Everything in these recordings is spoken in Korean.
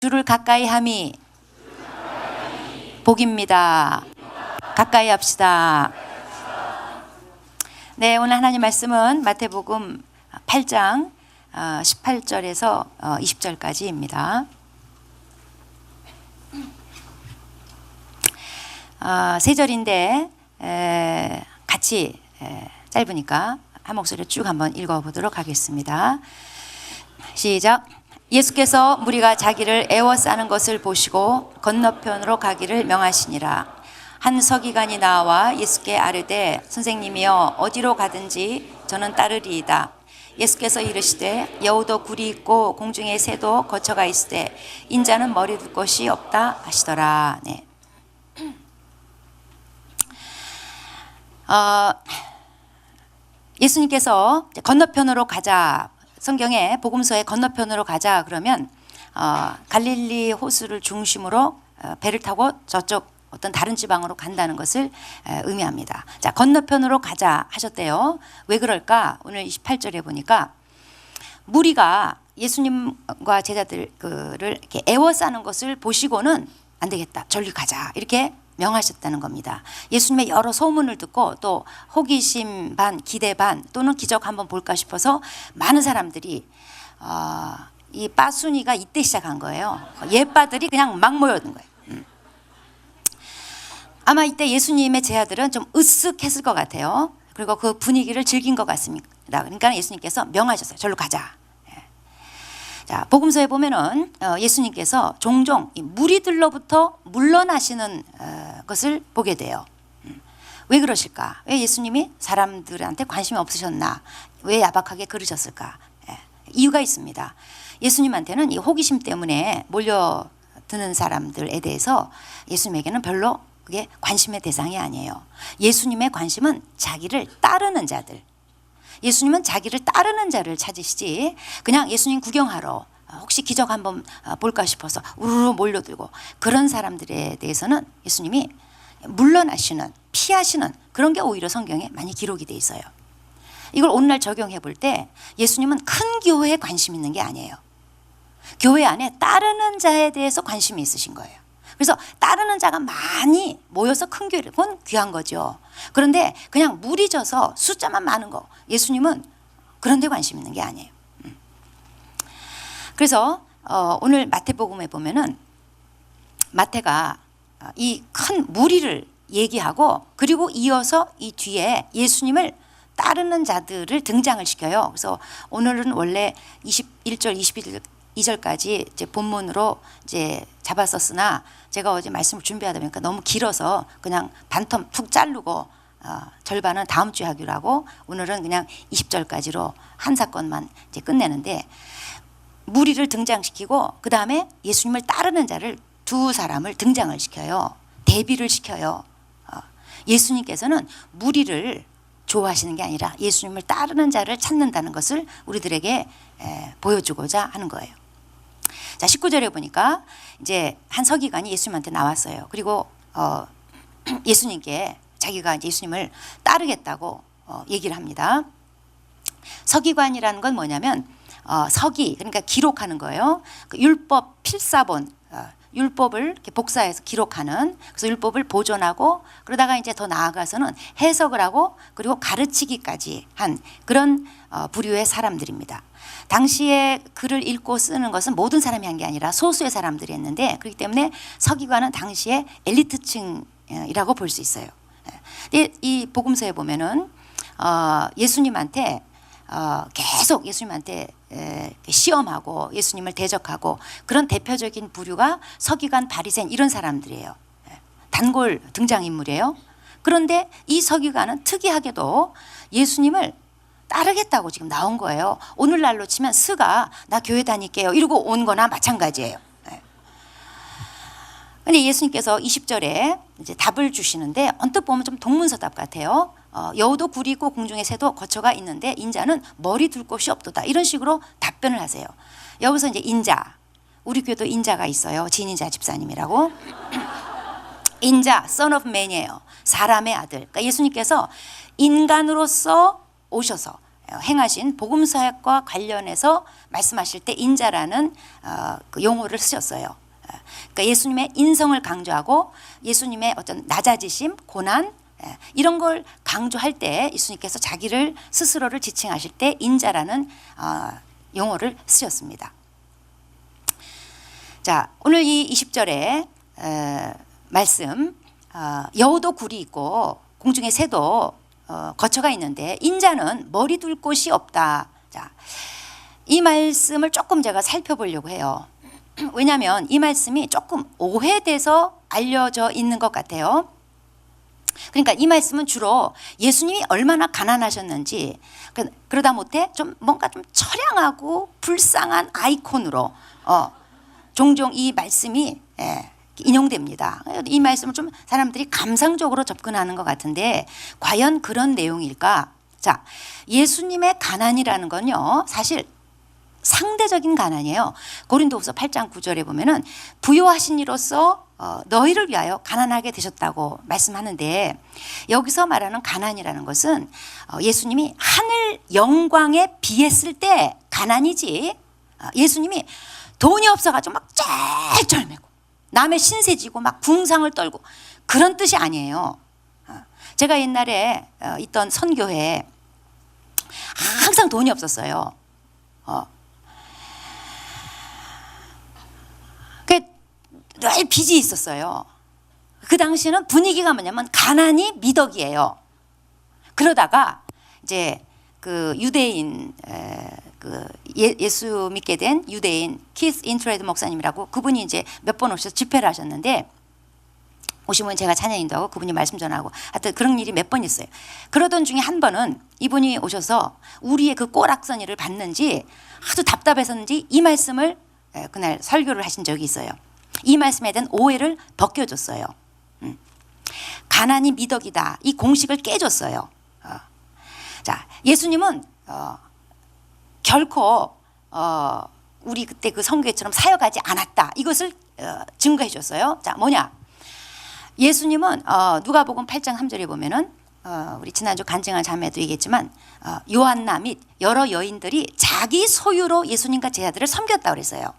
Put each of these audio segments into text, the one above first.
주를 가까이 함이 복입니다. 가까이 합시다. 네, 오늘 하나님 말씀은 마태복음 8장 18절에서 20절까지입니다. 세 절인데 같이 짧으니까 한 목소리로 쭉 한번 읽어보도록 하겠습니다. 시작. 예수께서 무리가 자기를 애워싸는 것을 보시고 건너편으로 가기를 명하시니라. 한 서기관이 나와 예수께 아뢰되 선생님이여 어디로 가든지 저는 따르리이다. 예수께서 이르시되 여우도 굴이 있고 공중에 새도 거처가 있으되 인자는 머리 둘 곳이 없다 하시더라. 네. 예수님께서 건너편으로 가자, 성경에 복음서에 건너편으로 가자 그러면 갈릴리 호수를 중심으로 배를 타고 저쪽 어떤 다른 지방으로 간다는 것을 의미합니다. 자, 건너편으로 가자 하셨대요. 왜 그럴까? 오늘 28절에 보니까 무리가 예수님과 제자들을 이렇게 애워싸는 것을 보시고는 안 되겠다, 저리 가자 이렇게 명하셨다는 겁니다. 예수님의 여러 소문을 듣고 또 호기심 반 기대 반 또는 기적 한번 볼까 싶어서 많은 사람들이 이 빠순이가 이때 시작한 거예요. 예빠들이 그냥 막 모여든 거예요. 아마 이때 예수님의 제자들은 좀 으쓱했을 것 같아요. 그리고 그 분위기를 즐긴 것 같습니다. 그러니까 예수님께서 명하셨어요. 절로 가자. 자, 복음서에 보면은 예수님께서 종종 이 무리들로부터 물러나시는 것을 보게 돼요. 왜 그러실까? 왜 예수님이 사람들한테 관심이 없으셨나? 왜 야박하게 그러셨을까? 이유가 있습니다. 예수님한테는 이 호기심 때문에 몰려드는 사람들에 대해서 예수님에게는 별로 그게 관심의 대상이 아니에요. 예수님의 관심은 자기를 따르는 자들. 예수님은 자기를 따르는 자를 찾으시지 그냥 예수님 구경하러 혹시 기적 한번 볼까 싶어서 우르르 몰려들고 그런 사람들에 대해서는 예수님이 물러나시는, 피하시는 그런 게 오히려 성경에 많이 기록이 돼 있어요. 이걸 오늘날 적용해 볼 때 예수님은 큰 교회에 관심 있는 게 아니에요. 교회 안에 따르는 자에 대해서 관심이 있으신 거예요. 그래서 따르는 자가 많이 모여서 큰 교회를 본 귀한 거죠. 그런데 그냥 무리 져서 숫자만 많은 거 예수님은 그런 데 관심 있는 게 아니에요. 그래서 오늘 마태복음에 보면은 마태가 이 큰 무리를 얘기하고 그리고 이어서 이 뒤에 예수님을 따르는 자들을 등장을 시켜요. 그래서 오늘은 원래 21절, 22절까지 이제 본문으로 이제 잡았었으나 제가 어제 말씀을 준비하다 보니까 너무 길어서 그냥 반텀 툭 자르고 절반은 다음 주에 하기로 하고 오늘은 그냥 20절까지로 한 사건만 이제 끝내는데 무리를 등장시키고 그 다음에 예수님을 따르는 자를 두 사람을 등장을 시켜요. 대비를 시켜요. 예수님께서는 무리를 좋아하시는 게 아니라 예수님을 따르는 자를 찾는다는 것을 우리들에게 보여주고자 하는 거예요. 자, 19절에 보니까 이제 한 서기관이 예수님한테 나왔어요. 그리고 예수님께 자기가 이제 예수님을 따르겠다고 얘기를 합니다. 서기관이라는 건 뭐냐면 서기, 그러니까 기록하는 거예요. 그 율법 필사본, 율법을 이렇게 복사해서 기록하는, 그래서 율법을 보존하고 그러다가 이제 더 나아가서는 해석을 하고 그리고 가르치기까지 한 그런 부류의 사람들입니다. 당시에 글을 읽고 쓰는 것은 모든 사람이 한 게 아니라 소수의 사람들이 했는데 그렇기 때문에 서기관은 당시에 엘리트층이라고 볼 수 있어요. 근데 이 복음서에 보면은 예수님한테 계속 예수님한테 시험하고 예수님을 대적하고 그런 대표적인 부류가 서기관, 바리새인 이런 사람들이에요. 단골 등장인물이에요. 그런데 이 서기관은 특이하게도 예수님을 따르겠다고 지금 나온 거예요. 오늘날로 치면 스가 나 교회 다닐게요 이러고 온 거나 마찬가지예요. 근데 예수님께서 20절에 이제 답을 주시는데 언뜻 보면 좀 동문서답 같아요. 여우도 굴이 있고 공중에 새도 거처가 있는데 인자는 머리 둘 곳이 없도다. 이런 식으로 답변을 하세요. 여기서 이제 인자, 우리 교회도 인자가 있어요. 진인자 집사님이라고. 인자, son of man이에요. 사람의 아들. 그러니까 예수님께서 인간으로서 오셔서 행하신 복음 사역과 관련해서 말씀하실 때 인자라는 그 용어를 쓰셨어요. 그러니까 예수님의 인성을 강조하고 예수님의 어떤 낮아지심, 고난 이런 걸 강조할 때 예수님께서 자기를 스스로를 지칭하실 때 인자라는 용어를 쓰셨습니다. 자, 오늘 이 20절에 말씀 여우도 굴이 있고 공중의 새도 거처가 있는데 인자는 머리 둘 곳이 없다. 자, 이 말씀을 조금 제가 살펴보려고 해요. 왜냐하면 이 말씀이 조금 오해돼서 알려져 있는 것 같아요. 그러니까 이 말씀은 주로 예수님이 얼마나 가난하셨는지 그러다 못해 좀 뭔가 좀 처량하고 불쌍한 아이콘으로 종종 이 말씀이 인용됩니다. 이 말씀을 좀 사람들이 감상적으로 접근하는 것 같은데 과연 그런 내용일까? 자, 예수님의 가난이라는 건요 사실 상대적인 가난이에요. 고린도후서 8장 9절에 보면은 부요하신 이로써 너희를 위하여 가난하게 되셨다고 말씀하는데 여기서 말하는 가난이라는 것은 예수님이 하늘 영광에 비했을 때 가난이지 예수님이 돈이 없어가지고 막 쩔쩔매고 남의 신세 지고 막 궁상을 떨고 그런 뜻이 아니에요. 제가 옛날에 있던 선교회에 항상 돈이 없었어요. 늘 빚이 있었어요. 그 당시에는 분위기가 뭐냐면 가난이 미덕이에요. 그러다가 이제 그 유대인 예수 믿게 된 유대인 키스 인트레드 목사님이라고 그분이 이제 몇 번 오셔서 집회를 하셨는데 오시면 제가 찬양 인도하고 그분이 말씀 전하고 하여튼 그런 일이 몇 번 있어요. 그러던 중에 한 번은 이분이 오셔서 우리의 그 꼬락서니를 받는지 하도 답답해서인지 이 말씀을 그날 설교를 하신 적이 있어요. 이 말씀에 대한 오해를 벗겨줬어요. 가난이 미덕이다. 이 공식을 깨줬어요. 자, 예수님은 결코 우리 그때 그 성교회처럼 사역하지 않았다. 이것을 증거해 줬어요. 자, 뭐냐? 예수님은 누가복음 8장 3절에 보면은 우리 지난주 간증한 자매도 얘기했지만 요한나 및 여러 여인들이 자기 소유로 예수님과 제자들을 섬겼다고 그랬어요.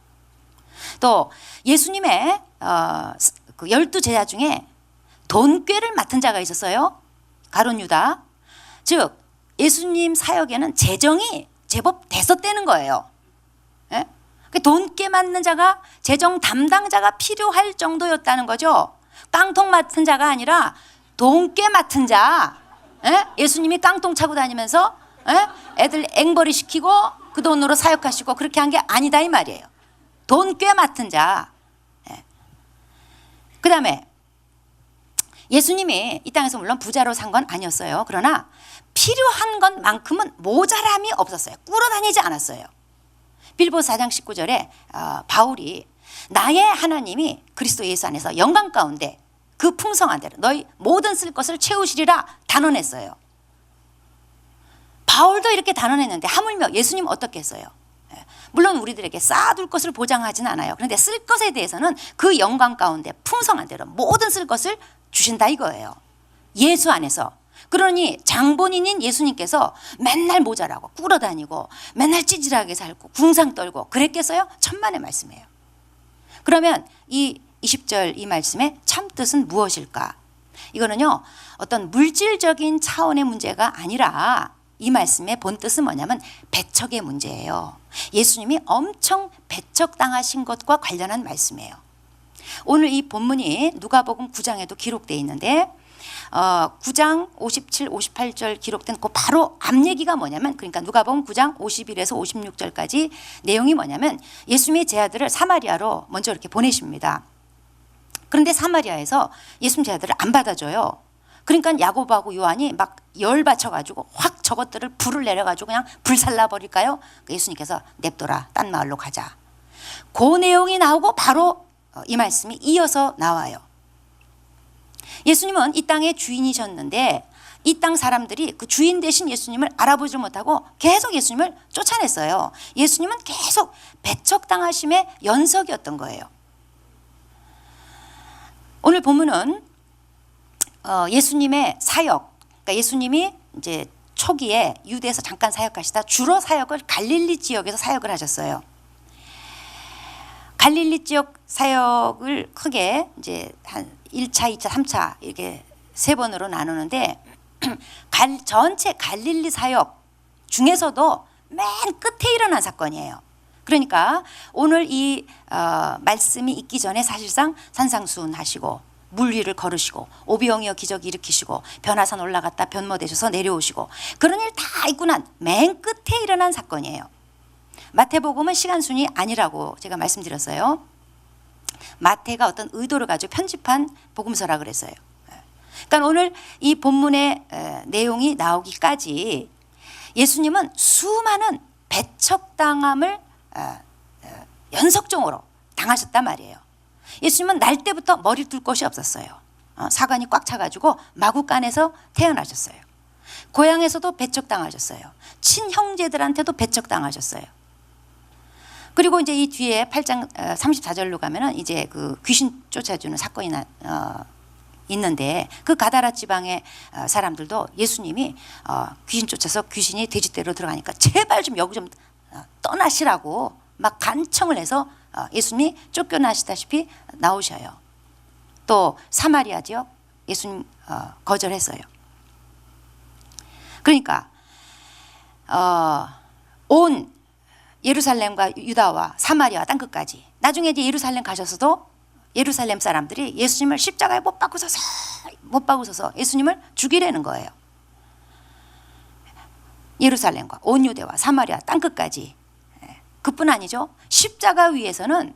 또 예수님의 그 12제자 중에 돈꾀를 맡은 자가 있었어요. 가룟 유다. 즉 예수님 사역에는 재정이 제법 됐었다는 거예요. 예? 돈깨 맡는 자가 재정 담당자가 필요할 정도였다는 거죠. 깡통 맡은 자가 아니라 돈깨 맡은 자. 예? 예수님이 깡통 차고 다니면서 애들 앵벌이 시키고 그 돈으로 사역하시고 그렇게 한 게 아니다 이 말이에요. 돈깨 맡은 자. 예. 그 다음에 예수님이 이 땅에서 물론 부자로 산 건 아니었어요. 그러나 필요한 것만큼은 모자람이 없었어요. 꿇어다니지 않았어요. 빌보서 4장 19절에 바울이 나의 하나님이 그리스도 예수 안에서 영광 가운데 그 풍성한 대로 너희 모든 쓸 것을 채우시리라 단언했어요. 바울도 이렇게 단언했는데 하물며 예수님 어떻게 했어요? 물론 우리들에게 쌓아둘 것을 보장하지는 않아요. 그런데 쓸 것에 대해서는 그 영광 가운데 풍성한 대로 모든 쓸 것을 주신다 이거예요. 예수 안에서. 그러니 장본인인 예수님께서 맨날 모자라고 꿇어다니고 맨날 찌질하게 살고 궁상 떨고 그랬겠어요? 천만의 말씀이에요. 그러면 이 20절 이 말씀의 참뜻은 무엇일까? 이거는요 어떤 물질적인 차원의 문제가 아니라 이 말씀의 본뜻은 뭐냐면 배척의 문제예요. 예수님이 엄청 배척당하신 것과 관련한 말씀이에요. 오늘 이 본문이 누가복음 9장에도 기록되어 있는데 9장 57, 58절 기록된 그 바로 앞 얘기가 뭐냐면 그러니까 누가복음 9장 51에서 56절까지 내용이 뭐냐면 예수님의 제자들을 사마리아로 먼저 이렇게 보내십니다. 그런데 사마리아에서 예수님 제자들을 안 받아줘요. 그러니까 야고보하고 요한이 막 열받쳐가지고 확 저것들을 불을 내려가지고 그냥 불살라 버릴까요? 예수님께서 냅둬라 딴 마을로 가자. 그 내용이 나오고 바로 이 말씀이 이어서 나와요. 예수님은 이 땅의 주인이셨는데 이 땅 사람들이 그 주인 되신 예수님을 알아보지 못하고 계속 예수님을 쫓아냈어요. 예수님은 계속 배척당하심의 연속이었던 거예요. 오늘 본문은 예수님의 사역, 그러니까 예수님이 이제 초기에 유대에서 잠깐 사역하시다 주로 사역을 갈릴리 지역에서 사역을 하셨어요. 갈릴리 지역 사역을 크게 이제 한 1차, 2차, 3차 이렇게 세 번으로 나누는데 전체 갈릴리 사역 중에서도 맨 끝에 일어난 사건이에요. 그러니까 오늘 이 말씀이 있기 전에 사실상 산상수훈하시고 물 위를 걸으시고 오병이어 기적 일으키시고 변화산 올라갔다 변모되셔서 내려오시고 그런 일 다 있고 난 맨 끝에 일어난 사건이에요. 마태복음은 시간순이 아니라고 제가 말씀드렸어요. 마태가 어떤 의도를 가지고 편집한 복음서라 그랬어요. 그러니까 오늘 이 본문의 내용이 나오기까지 예수님은 수많은 배척당함을 연속적으로 당하셨단 말이에요. 예수님은 날 때부터 머리 둘 곳이 없었어요. 사관이 꽉 차가지고 마구간에서 태어나셨어요. 고향에서도 배척당하셨어요. 친형제들한테도 배척당하셨어요. 그리고 이제 이 뒤에 8장 34절로 가면은 이제 그 귀신 쫓아주는 사건이 있는데 그 가다라 지방의 사람들도 예수님이 귀신 쫓아서 귀신이 돼지떼로 들어가니까 제발 좀 여기 좀 떠나시라고 막 간청을 해서 예수님이 쫓겨나시다시피 나오셔요. 또 사마리아 지역 예수님 거절했어요. 그러니까 온 예루살렘과 유다와 사마리아 땅끝까지 나중에 이제 예루살렘 가셔서도 예루살렘 사람들이 예수님을 십자가에 못 박으셔서 예수님을 죽이려는 거예요. 예루살렘과 온 유대와 사마리아 땅끝까지. 그뿐 아니죠. 십자가 위에서는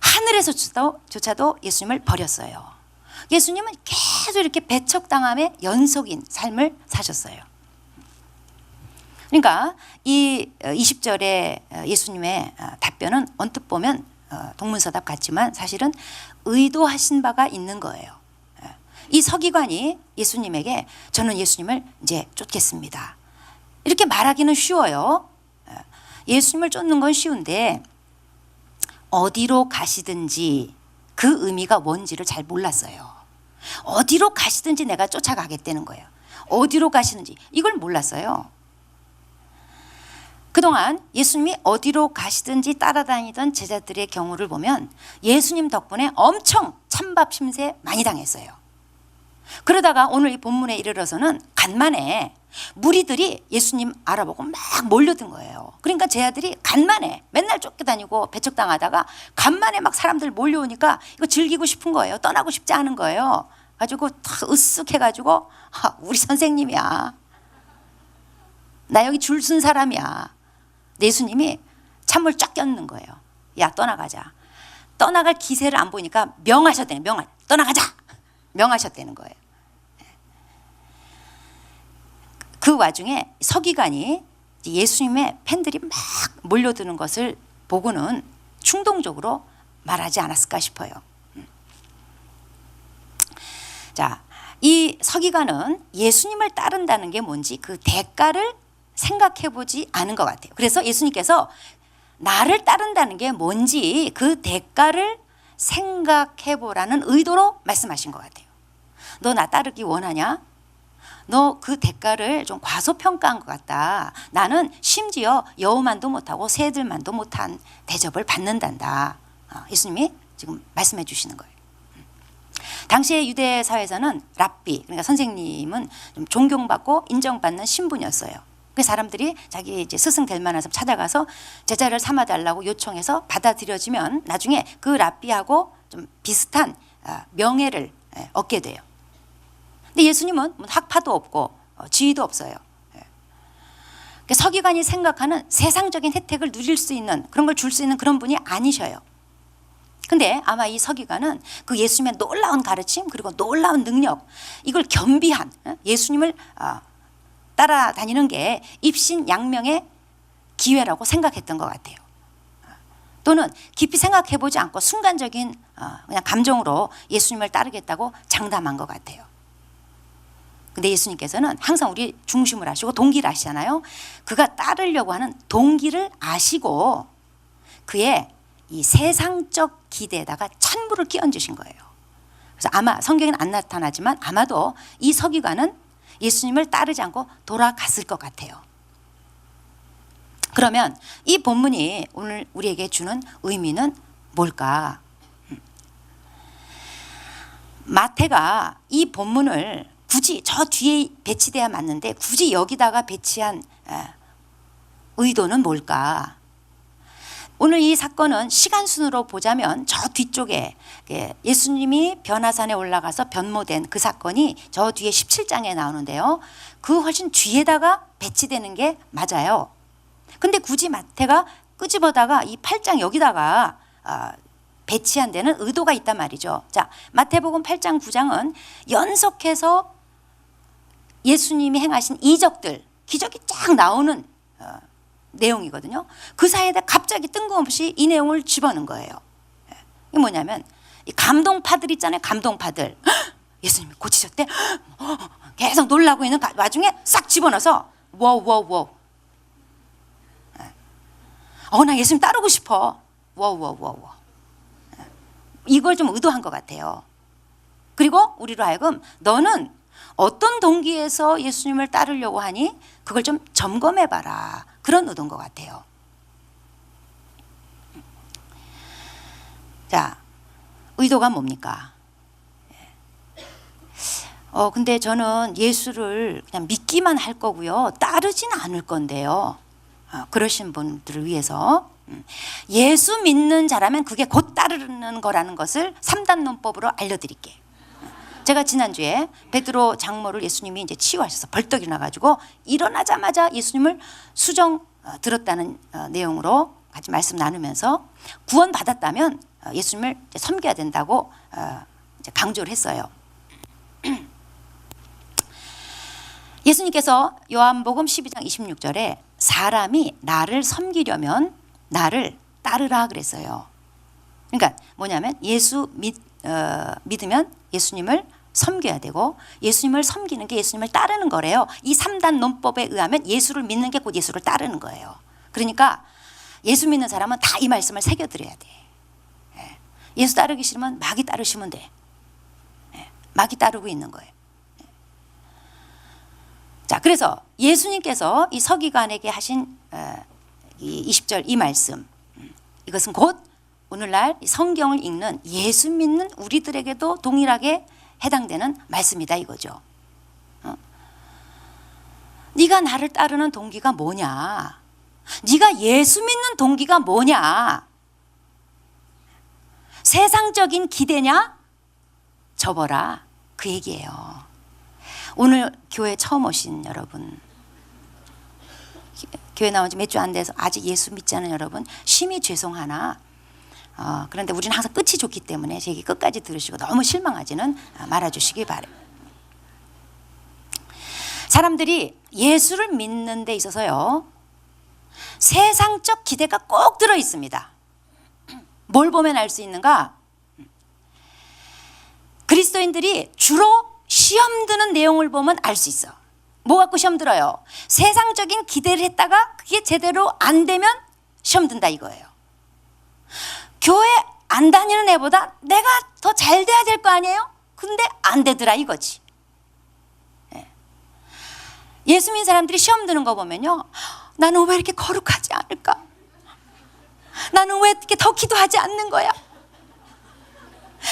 하늘에서조차도 예수님을 버렸어요. 예수님은 계속 이렇게 배척당함의 연속인 삶을 사셨어요. 그러니까 이 20절의 예수님의 답변은 언뜻 보면 동문서답 같지만 사실은 의도하신 바가 있는 거예요. 이 서기관이 예수님에게 저는 예수님을 이제 쫓겠습니다. 이렇게 말하기는 쉬워요. 예수님을 쫓는 건 쉬운데 어디로 가시든지 그 의미가 뭔지를 잘 몰랐어요. 어디로 가시든지 내가 쫓아가겠다는 거예요. 어디로 가시든지 이걸 몰랐어요. 그동안 예수님이 어디로 가시든지 따라다니던 제자들의 경우를 보면 예수님 덕분에 엄청 찬밥 심세 많이 당했어요. 그러다가 오늘 이 본문에 이르러서는 간만에 무리들이 예수님 알아보고 막 몰려든 거예요. 그러니까 제자들이 간만에 맨날 쫓겨다니고 배척당하다가 간만에 막 사람들 몰려오니까 이거 즐기고 싶은 거예요. 떠나고 싶지 않은 거예요. 가지고 다 으쓱해가지고 우리 선생님이야. 나 여기 줄 쓴 사람이야. 예수님이 찬물 쫙 꼈는 거예요. 야 떠나가자. 떠나갈 기세를 안 보니까 명하셨다는 거예요. 떠나가자. 명하셨다는 거예요. 그 와중에 서기관이 예수님의 팬들이 막 몰려드는 것을 보고는 충동적으로 말하지 않았을까 싶어요. 자, 이 서기관은 예수님을 따른다는 게 뭔지 그 대가를 생각해 보지 않은 것 같아요. 그래서 예수님께서 나를 따른다는 게 뭔지 그 대가를 생각해 보라는 의도로 말씀하신 것 같아요. 너 나 따르기 원하냐? 너 그 대가를 좀 과소평가한 것 같다. 나는 심지어 여우만도 못하고 새들만도 못한 대접을 받는단다. 예수님이 지금 말씀해 주시는 거예요. 당시의 유대 사회에서는 랍비, 그러니까 선생님은 좀 존경받고 인정받는 신분이었어요. 그 사람들이 자기 이제 스승 될 만한 사람 찾아가서 제자를 삼아달라고 요청해서 받아들여지면 나중에 그 랍비하고 좀 비슷한 명예를 얻게 돼요. 근데 예수님은 학파도 없고 지위도 없어요. 서기관이 생각하는 세상적인 혜택을 누릴 수 있는 그런 걸 줄 수 있는 그런 분이 아니셔요. 근데 아마 이 서기관은 그 예수님의 놀라운 가르침 그리고 놀라운 능력 이걸 겸비한 예수님을 따라다니는 게 입신양명의 기회라고 생각했던 것 같아요. 또는 깊이 생각해보지 않고 순간적인 그냥 감정으로 예수님을 따르겠다고 장담한 것 같아요. 근데 예수님께서는 항상 우리 중심을 아시고 동기를 아시잖아요. 그가 따르려고 하는 동기를 아시고 그의 이 세상적 기대에다가 찬물을 끼얹으신 거예요. 그래서 아마 성경에는 안 나타나지만 아마도 이 서기관은 예수님을 따르지 않고 돌아갔을 것 같아요. 그러면 이 본문이 오늘 우리에게 주는 의미는 뭘까? 마태가 이 본문을 굳이 저 뒤에 배치돼야 맞는데 굳이 여기다가 배치한 의도는 뭘까? 오늘 이 사건은 시간순으로 보자면 저 뒤쪽에 예수님이 변화산에 올라가서 변모된 그 사건이 저 뒤에 17장에 나오는데요. 그 훨씬 뒤에다가 배치되는 게 맞아요. 근데 굳이 마태가 끄집어다가 이 8장 여기다가 배치한 데는 의도가 있단 말이죠. 자, 마태복음 8장 9장은 연속해서 예수님이 행하신 이적들, 기적이 쫙 나오는 내용이거든요. 그 사이에다 갑자기 뜬금없이 이 내용을 집어넣은 거예요. 이게 뭐냐면 이 감동파들 있잖아요. 감동파들. 예수님이 고치셨대. 계속 놀라고 있는 와중에 싹 집어넣어서 워워워. 나 예수님 따르고 싶어. 워워워워. 이걸 좀 의도한 것 같아요. 그리고 우리로 하여금 너는 어떤 동기에서 예수님을 따르려고 하니 그걸 좀 점검해봐라. 그런 의도인 것 같아요. 자, 의도가 뭡니까? 근데 저는 예수를 그냥 믿기만 할 거고요. 따르진 않을 건데요. 그러신 분들을 위해서 예수 믿는 자라면 그게 곧 따르는 거라는 것을 3단 논법으로 알려드릴게요. 제가 지난주에 베드로 장모를 예수님이 이제 치유하셔서 벌떡 일어나가지고 일어나자마자 예수님을 수정 들었다는 내용으로 같이 말씀 나누면서 구원 받았다면 예수님을 섬겨야 된다고 이제 강조를 했어요. 예수님께서 요한복음 12장 26절에 사람이 나를 섬기려면 나를 따르라 그랬어요. 그러니까 뭐냐면 예수 믿으면 예수님을 섬겨야 되고 예수님을 섬기는 게 예수님을 따르는 거래요. 이 3단 논법에 의하면 예수를 믿는 게 곧 예수를 따르는 거예요. 그러니까 예수 믿는 사람은 다 이 말씀을 새겨드려야 돼. 예수 따르기 싫으면 마귀 따르시면 돼. 마귀 따르고 있는 거예요. 자, 그래서 예수님께서 이 서기관에게 하신 이 20절 이 말씀, 이것은 곧 오늘날 성경을 읽는 예수 믿는 우리들에게도 동일하게 해당되는 말씀이다 이거죠. 네가 나를 따르는 동기가 뭐냐? 네가 예수 믿는 동기가 뭐냐? 세상적인 기대냐? 접어라 그 얘기예요. 오늘 교회 처음 오신 여러분, 교회 나온 지 몇 주 안 돼서 아직 예수 믿지 않은 여러분 심히 죄송하나 그런데 우리는 항상 끝이 좋기 때문에 제 얘기 끝까지 들으시고 너무 실망하지는 말아주시기 바래요. 사람들이 예수를 믿는 데 있어서요 세상적 기대가 꼭 들어 있습니다. 뭘 보면 알 수 있는가? 그리스도인들이 주로 시험 드는 내용을 보면 알 수 있어. 뭐 갖고 시험 들어요? 세상적인 기대를 했다가 그게 제대로 안 되면 시험 든다 이거예요. 교회 안 다니는 애보다 내가 더 잘 돼야 될 거 아니에요? 근데 안 되더라 이거지. 예수 믿는 사람들이 시험 드는 거 보면요, 나는 왜 이렇게 거룩하지 않을까? 나는 왜 이렇게 더 기도하지 않는 거야?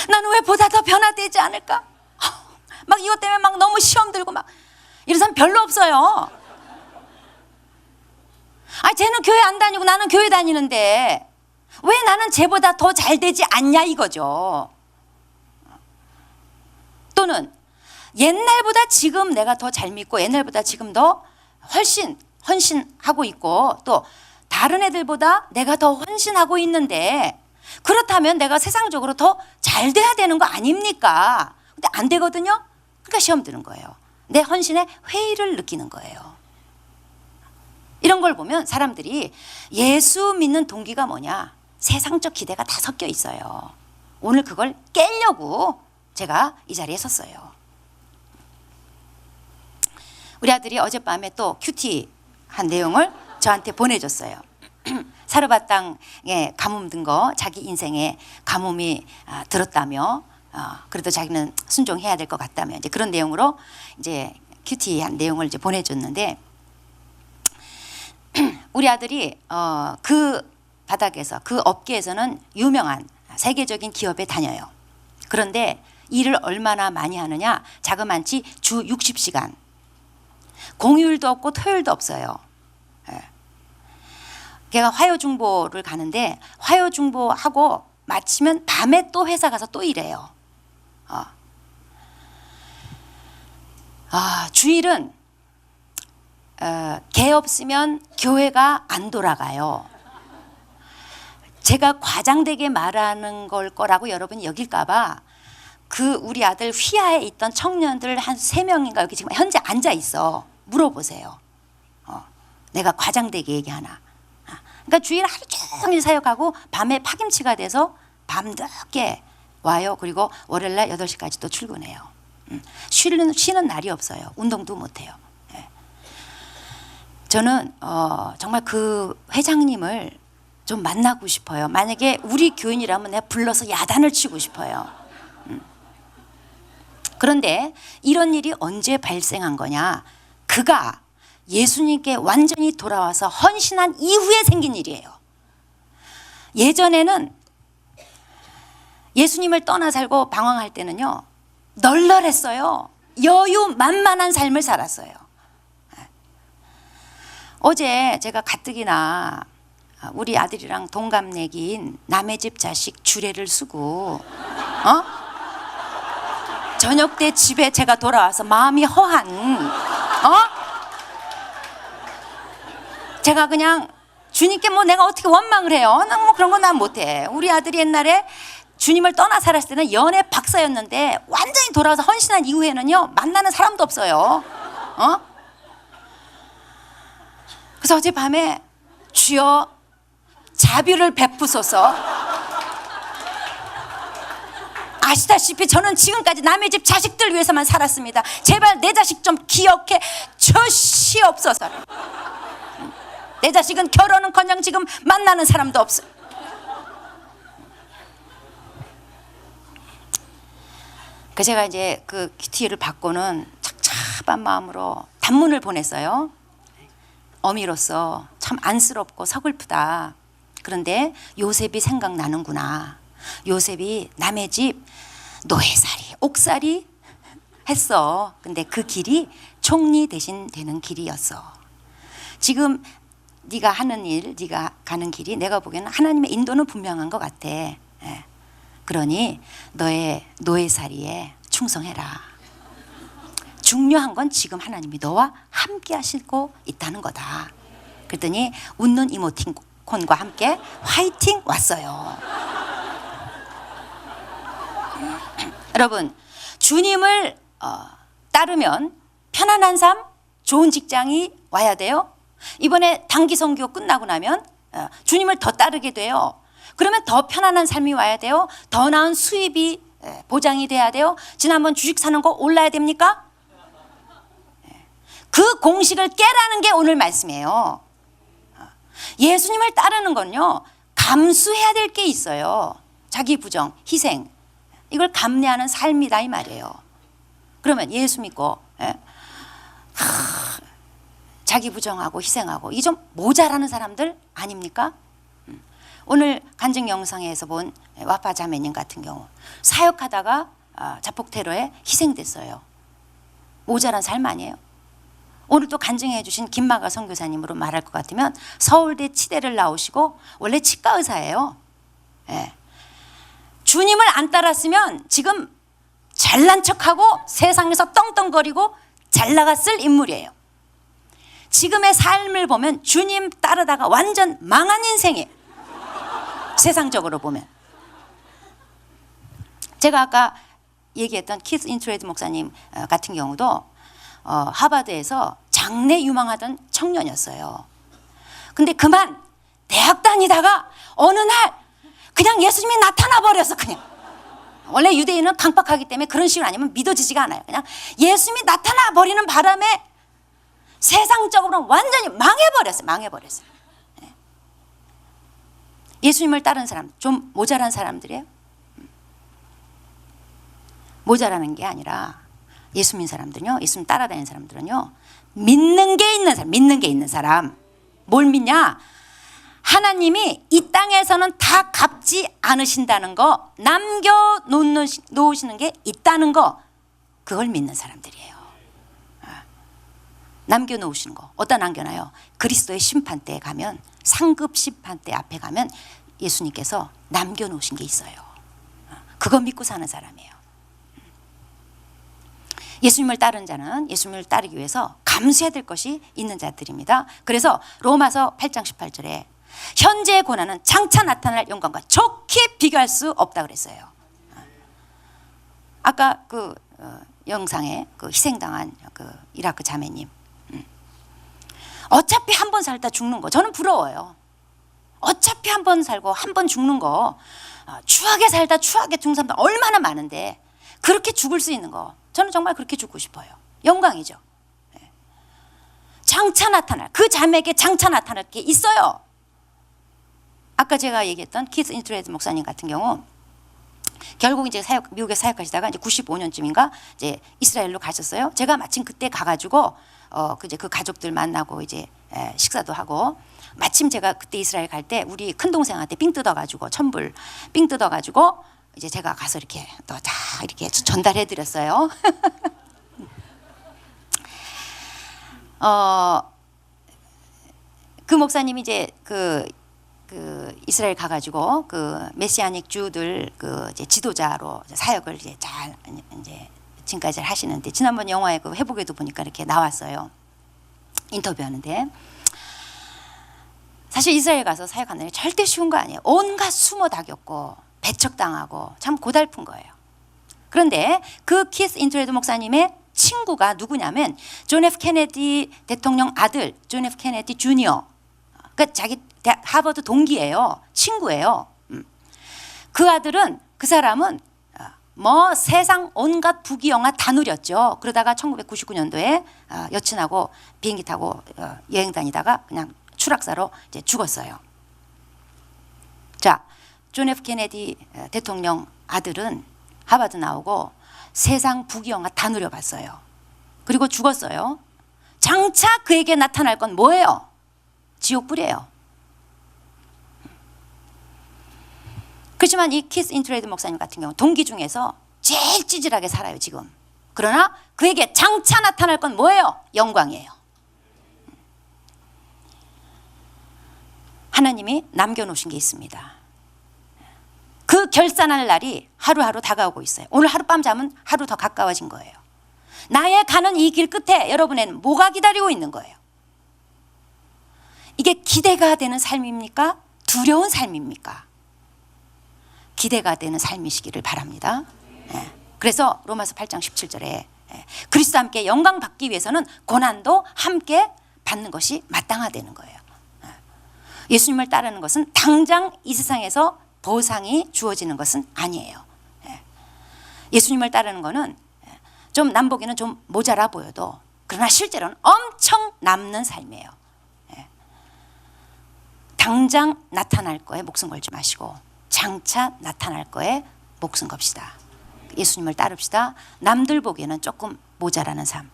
나는 왜 보다 더 변화되지 않을까? 막 이것 때문에 막 너무 시험 들고 막 이런 사람 별로 없어요. 쟤는 교회 안 다니고 나는 교회 다니는데 왜 나는 쟤보다 더 잘 되지 않냐 이거죠. 또는 옛날보다 지금 내가 더 잘 믿고 옛날보다 지금 더 훨씬 헌신하고 있고 또 다른 애들보다 내가 더 헌신하고 있는데 그렇다면 내가 세상적으로 더 잘 돼야 되는 거 아닙니까? 근데 안 되거든요. 그러니까 시험 드는 거예요. 내 헌신에 회의를 느끼는 거예요. 이런 걸 보면 사람들이 예수 믿는 동기가 뭐냐? 세상적 기대가 다 섞여 있어요. 오늘 그걸 깨려고 제가 이 자리에 섰어요. 우리 아들이 어젯밤에 또 큐티한 내용을 저한테 보내줬어요. 사르밧땅에 가뭄 든 거 자기 인생에 가뭄이 들었다며 그래도 자기는 순종해야 될 것 같다며 이제 그런 내용으로 이제 큐티한 내용을 이제 보내줬는데 우리 아들이 그 바닥에서 그 업계에서는 유명한 세계적인 기업에 다녀요. 그런데 일을 얼마나 많이 하느냐? 자그만치 주 60시간. 공휴일도 없고 토요일도 없어요. 걔가 화요중보를 가는데 화요중보하고 마치면 밤에 또 회사 가서 또 일해요. 주일은 걔 없으면 교회가 안 돌아가요. 제가 과장되게 말하는 걸 거라고 여러분이 여길까 봐 그 우리 아들 휘하에 있던 청년들 한 3명인가 여기 지금 현재 앉아 있어. 물어보세요. 내가 과장되게 얘기하나. 그러니까 주일 하루 종일 사역하고 밤에 파김치가 돼서 밤늦게 와요. 그리고 월요일날 8시까지 또 출근해요. 쉬는 날이 없어요. 운동도 못해요. 저는 정말 그 회장님을 좀 만나고 싶어요. 만약에 우리 교인이라면 내가 불러서 야단을 치고 싶어요. 그런데 이런 일이 언제 발생한 거냐? 그가 예수님께 완전히 돌아와서 헌신한 이후에 생긴 일이에요. 예전에는 예수님을 떠나 살고 방황할 때는요, 널널했어요. 여유만만한 삶을 살았어요. 어제 제가 가뜩이나 우리 아들이랑 동갑내기인 남의 집 자식 주례를 쓰고 저녁 때 집에 제가 돌아와서 마음이 허한 제가 그냥 주님께 뭐 내가 어떻게 원망을 해요? 난 뭐 그런 거 난 못해. 우리 아들이 옛날에 주님을 떠나 살았을 때는 연애 박사였는데 완전히 돌아와서 헌신한 이후에는요, 만나는 사람도 없어요. 그래서 어젯밤에 주여 자비를 베푸소서. 아시다시피 저는 지금까지 남의 집 자식들 위해서만 살았습니다. 제발 내 자식 좀 기억해 주시옵소서. 내 자식은 결혼은커녕 지금 만나는 사람도 없어요. 그 제가 이제 그 큐티를 받고는 착잡한 마음으로 단문을 보냈어요. 어미로서 참 안쓰럽고 서글프다. 그런데 요셉이 생각나는구나. 요셉이 남의 집 노예살이, 옥살이 했어. 근데 그 길이 총리 대신 되는 길이었어. 지금 네가 하는 일, 네가 가는 길이 내가 보기에는 하나님의 인도는 분명한 것 같아. 그러니 너의 노예살이에 충성해라. 중요한 건 지금 하나님이 너와 함께 하시고 있다는 거다. 그랬더니 웃는 이모티콘과 함께 화이팅 왔어요. 여러분, 주님을 따르면 편안한 삶, 좋은 직장이 와야 돼요. 이번에 단기 선교 끝나고 나면 주님을 더 따르게 돼요. 그러면 더 편안한 삶이 와야 돼요. 더 나은 수입이 보장이 돼야 돼요. 지난번 주식 사는 거 올라야 됩니까? 그 공식을 깨라는 게 오늘 말씀이에요. 예수님을 따르는 건요, 감수해야 될 게 있어요. 자기 부정, 희생, 이걸 감내하는 삶이다 이 말이에요. 그러면 예수 믿고 자기 부정하고 희생하고 이 좀 모자라는 사람들 아닙니까? 오늘 간증 영상에서 본 와파 자매님 같은 경우 사역하다가 자폭 테러에 희생됐어요. 모자란 삶 아니에요? 오늘 또 간증해 주신 김마가 선교사님으로 말할 것 같으면 서울대 치대를 나오시고 원래 치과 의사예요. 주님을 안 따랐으면 지금 잘난 척하고 세상에서 떵떵거리고 잘 나갔을 인물이에요. 지금의 삶을 보면 주님 따르다가 완전 망한 인생이에요. 세상적으로 보면. 제가 아까 얘기했던 키스 인트레이드 목사님 같은 경우도 하버드에서 장래 유망하던 청년이었어요. 근데 그만 대학 다니다가 어느 날 그냥 예수님이 나타나 버려서 그냥. 원래 유대인은 강박하기 때문에 그런 식으로 아니면 믿어지지가 않아요. 그냥 예수님이 나타나 버리는 바람에 세상적으로는 완전히 망해버렸어요. 예수님을 따르는 사람, 좀 모자란 사람들이에요. 모자라는 게 아니라 예수 믿는 사람들은요, 예수님 따라다니는 사람들은요, 믿는 게 있는 사람, 믿는 게 있는 사람. 뭘 믿냐? 하나님이 이 땅에서는 다 갚지 않으신다는 거, 남겨놓으시는 게 있다는 거, 그걸 믿는 사람들이에요. 남겨놓으시는 거. 어디다 남겨놔요? 그리스도의 심판대에 가면, 상급 심판대 앞에 가면 예수님께서 남겨놓으신 게 있어요. 그거 믿고 사는 사람이에요. 예수님을 따르는 자는 예수님을 따르기 위해서 감수해야 될 것이 있는 자들입니다. 그래서 로마서 8장 18절에 현재의 고난은 장차 나타날 영광과 좋게 비교할 수 없다 그랬어요. 아까 그 영상에 그 희생당한 그 이라크 자매님, 어차피 한 번 살다 죽는 거 저는 부러워요. 어차피 한 번 살고 한 번 죽는 거, 추하게 살다 추하게 죽는 사람들 얼마나 많은데 그렇게 죽을 수 있는 거, 저는 정말 그렇게 죽고 싶어요. 영광이죠. 장차 나타날, 그 자매에게 장차 나타날 게 있어요. 아까 제가 얘기했던 키스 인트레드 목사님 같은 경우 결국 이제 미국에 사역하시다가 이제 95년쯤인가 이제 이스라엘로 가셨어요. 제가 마침 그때 가가지고 그 가족들 만나고 이제 식사도 하고, 마침 제가 그때 이스라엘 갈 때 우리 큰 동생한테 삥 뜯어가지고 천불 삥 뜯어가지고 이제 제가 가서 이렇게 또 다 이렇게 전달해 드렸어요. 그 목사님이 이제 그 이스라엘 가가지고 그 메시아닉 주들 그 이제 지도자로 사역을 이제 잘 이제 지금까지 하시는데, 지난번 영화에 그 회복에도 보니까 이렇게 나왔어요. 인터뷰하는데, 사실 이스라엘 가서 사역하는 게 절대 쉬운 거 아니에요. 온갖 숨어 다겼고 배척당하고 참 고달픈 거예요. 그런데 그 키스 인트레드 목사님의 친구가 누구냐면 존 F 케네디 대통령 아들 존 F 케네디 주니어, 그러니까 자기 하버드 동기예요. 친구예요. 그 아들은, 그 사람은 뭐 세상 온갖 부귀영화 다 누렸죠. 그러다가 1999년도에 여친하고 비행기 타고 여행 다니다가 그냥 추락사로 이제 죽었어요. 자, 존 F 케네디 대통령 아들은 하버드 나오고 세상 부귀영화 다 누려봤어요. 그리고 죽었어요. 장차 그에게 나타날 건 뭐예요? 지옥불이에요. 그렇지만 이 키스 인트레드 목사님 같은 경우 동기 중에서 제일 찌질하게 살아요 지금. 그러나 그에게 장차 나타날 건 뭐예요? 영광이에요. 하나님이 남겨놓으신 게 있습니다. 그 결산할 날이 하루하루 다가오고 있어요. 오늘 하룻밤 자면 하루 더 가까워진 거예요. 나의 가는 이 길 끝에 여러분에는 뭐가 기다리고 있는 거예요? 이게 기대가 되는 삶입니까? 두려운 삶입니까? 기대가 되는 삶이시기를 바랍니다. 그래서 로마서 8장 17절에 그리스도와 함께 영광 받기 위해서는 고난도 함께 받는 것이 마땅하다는 거예요. 예수님을 따르는 것은 당장 이 세상에서 보상이 주어지는 것은 아니에요. 예수님을 따르는 것은 좀 남보기는 좀 모자라 보여도 그러나 실제로는 엄청 남는 삶이에요. 당장 나타날 거에 목숨 걸지 마시고 장차 나타날 거에 목숨 겁시다. 예수님을 따릅시다. 남들 보기에는 조금 모자라는 삶,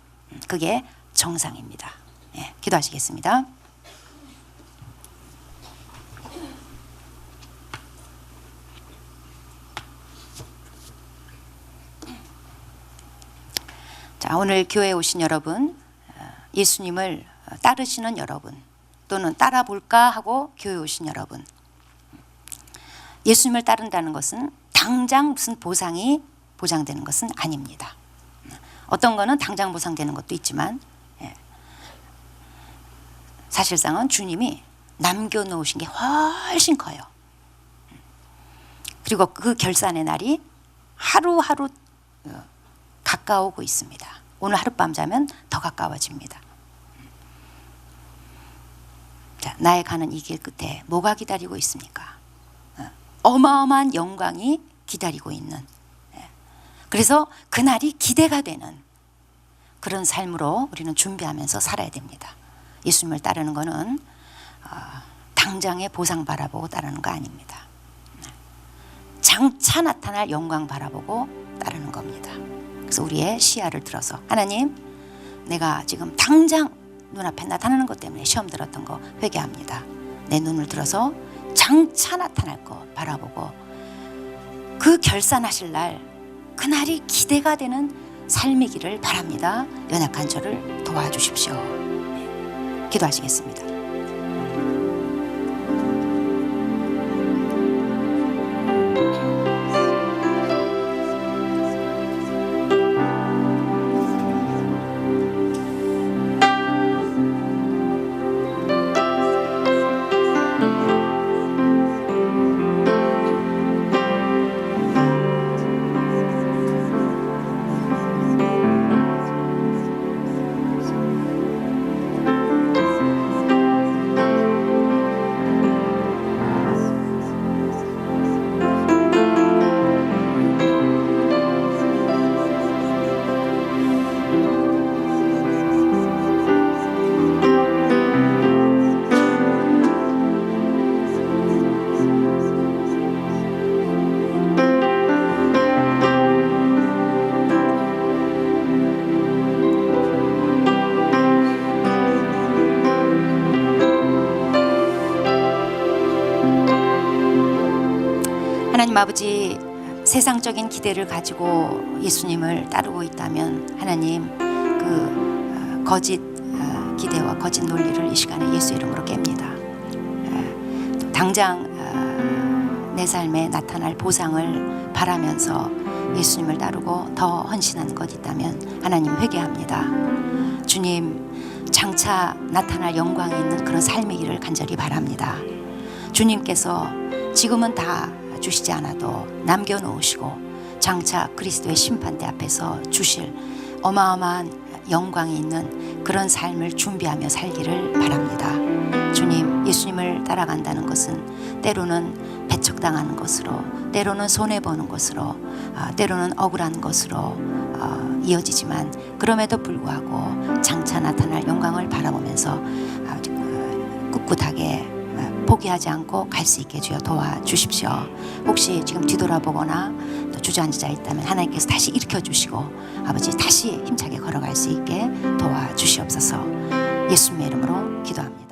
그게 정상입니다. 기도하시겠습니다. 자, 오늘 교회에 오신 여러분, 예수님을 따르시는 여러분, 또는 따라 볼까 하고 교회에 오신 여러분, 예수님을 따른다는 것은 당장 무슨 보상이 보장되는 것은 아닙니다. 어떤 거는 당장 보상되는 것도 있지만 사실상은 주님이 남겨놓으신 게 훨씬 커요. 그리고 그 결산의 날이 하루하루 가까우고 있습니다. 오늘 하룻밤 자면 더 가까워집니다. 자, 나의 가는 이 길 끝에 뭐가 기다리고 있습니까? 어마어마한 영광이 기다리고 있는, 그래서 그날이 기대가 되는 그런 삶으로 우리는 준비하면서 살아야 됩니다. 예수님을 따르는 것은 당장의 보상 바라보고 따르는 거 아닙니다. 장차 나타날 영광 바라보고 따르는 겁니다. 그래서 우리의 시야를 들어서 하나님, 내가 지금 당장 눈앞에 나타나는 것 때문에 시험 들었던 거 회개합니다. 내 눈을 들어서 장차 나타날 거 바라보고 그 결산하실 날, 그날이 기대가 되는 삶이기를 바랍니다. 연약한 저를 도와주십시오. 기도하시겠습니다. 하나님 아버지, 세상적인 기대를 가지고 예수님을 따르고 있다면 하나님, 그 거짓 기대와 거짓 논리를 이 시간에 예수 이름으로 깹니다. 또 당장 내 삶에 나타날 보상을 바라면서 예수님을 따르고 더 헌신한 것 있다면 하나님 회개합니다. 주님, 장차 나타날 영광이 있는 그런 삶이기를 간절히 바랍니다. 주님께서 지금은 다 주시지 않아도 남겨놓으시고 장차 그리스도의 심판대 앞에서 주실 어마어마한 영광이 있는 그런 삶을 준비하며 살기를 바랍니다. 주님, 예수님을 따라간다는 것은 때로는 배척당하는 것으로, 때로는 손해보는 것으로, 때로는 억울한 것으로 이어지지만 그럼에도 불구하고 장차 나타날 영광을 바라보면서 꿋꿋하게 포기하지 않고 갈 수 있게 주여 도와주십시오. 혹시 지금 뒤돌아보거나 또 주저앉아 있다면 하나님께서 다시 일으켜 주시고 아버지 다시 힘차게 걸어갈 수 있게 도와주시옵소서. 예수님의 이름으로 기도합니다.